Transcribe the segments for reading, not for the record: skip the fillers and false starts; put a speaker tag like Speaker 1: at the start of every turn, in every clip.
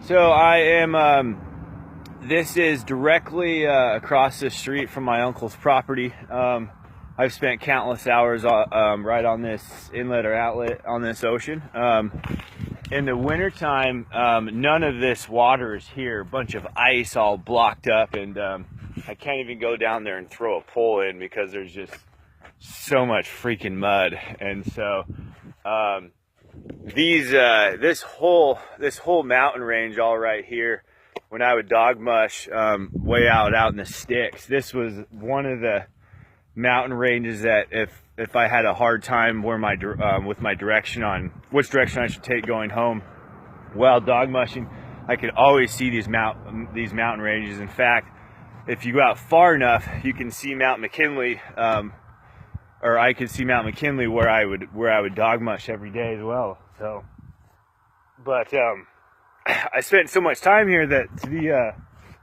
Speaker 1: So I am, this is directly across the street from my uncle's property. I've spent countless hours right on this inlet or outlet on this ocean. In the wintertime, none of this water is here. A bunch of ice all blocked up, and I can't even go down there and throw a pole in because there's just so much freaking mud. And so this whole mountain range all right here, when I would dog mush way out in the sticks, this was one of the mountain ranges that if I had a hard time where with my direction on which direction I should take going home while dog mushing, I could always see these mountain ranges. In fact, if you go out far enough, you can see Mount McKinley, or I could see Mount McKinley where I would dog mush every day as well. So, but I spent so much time here that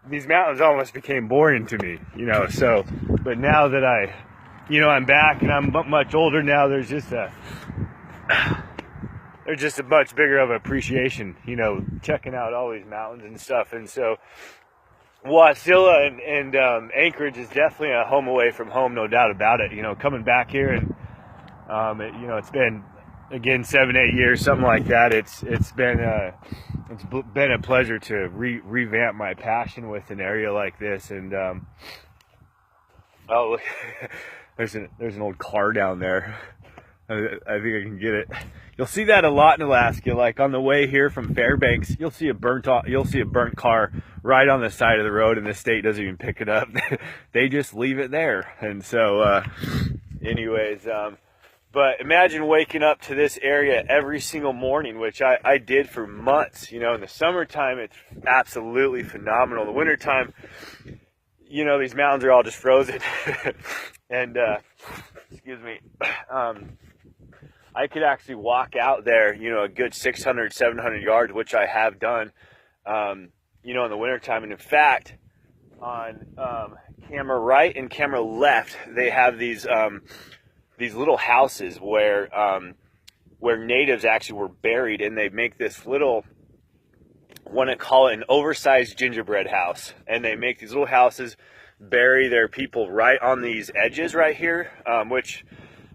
Speaker 1: these mountains almost became boring to me, you know. So, but now that I'm back and I'm much older now, there's just a much bigger of appreciation, you know, checking out all these mountains and stuff. And so Wasilla and Anchorage is definitely a home away from home, no doubt about it. You know, coming back here and it's been again 7-8 years, something like that. It's been a pleasure to revamp my passion with an area like this. And oh, look, there's an old car down there. I think I can get it. You'll see that a lot in Alaska. Like on the way here from Fairbanks, you'll see a burnt car right on the side of the road, and the state doesn't even pick it up. They just leave it there. And so, anyways, but imagine waking up to this area every single morning, which I did for months. You know, in the summertime, it's absolutely phenomenal. In the wintertime, you know, these mountains are all just frozen. And, excuse me, I could actually walk out there, you know, a good 600, 700 yards, which I have done, you know, in the wintertime. And in fact, on camera right and camera left, they have these little houses where natives actually were buried, and they make this little, I want to call it an oversized gingerbread house. And they make these little houses, bury their people right on these edges right here, which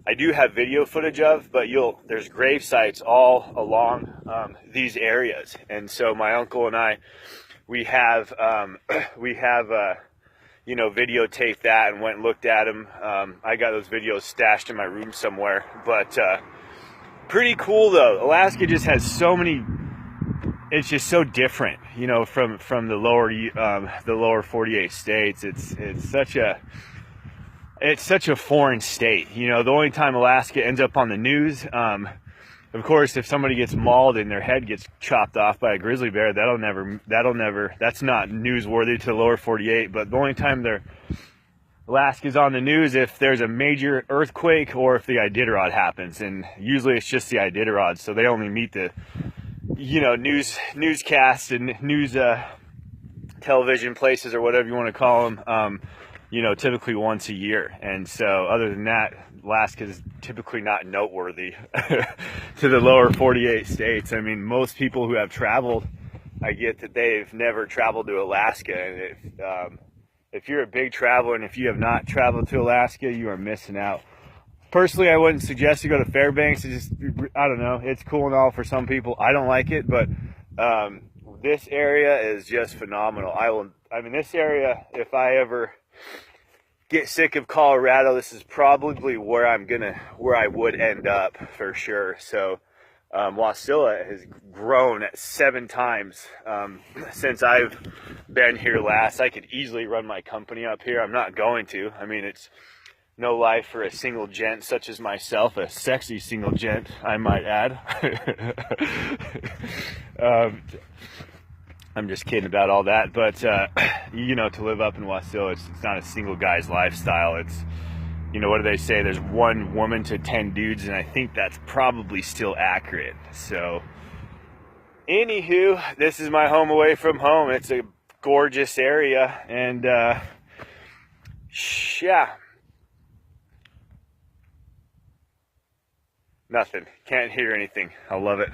Speaker 1: I do have video footage of, but there's grave sites all along these areas. And so my uncle and I, we have you know, videotaped that and went and looked at them. I got those videos stashed in my room somewhere, but pretty cool though. Alaska just has so many. It's just so different, you know, from the lower 48 states. It's such a foreign state. You know, the only time Alaska ends up on the news, of course, if somebody gets mauled and their head gets chopped off by a grizzly bear, that's not newsworthy to the lower 48. But the only time Alaska's on the news if there's a major earthquake or if the IDITAROD happens, and usually it's just the IDITAROD, so they only meet the, you know, newscasts and news television places or whatever you want to call them, you know, typically once a year. And so other than that, Alaska is typically not noteworthy to the lower 48 states. I mean, most people who have traveled, I get that they've never traveled to Alaska. And if you're a big traveler and if you have not traveled to Alaska, you are missing out. Personally, I wouldn't suggest you go to Fairbanks. It's just, I don't know, it's cool and all for some people. I don't like it, but this area is just phenomenal. I mean, this area, if I ever get sick of Colorado, this is probably where I would end up for sure. So Wasilla has grown 7 times since I've been here last. I could easily run my company up here. I'm not going to. I mean, it's no life for a single gent such as myself, a sexy single gent, I might add. I'm just kidding about all that, but you know, to live up in Wasilla, it's not a single guy's lifestyle. It's, you know, what do they say? There's 1 woman to 10 dudes, and I think that's probably still accurate. So, anywho, this is my home away from home. It's a gorgeous area, and yeah. Nothing. Can't hear anything. I love it.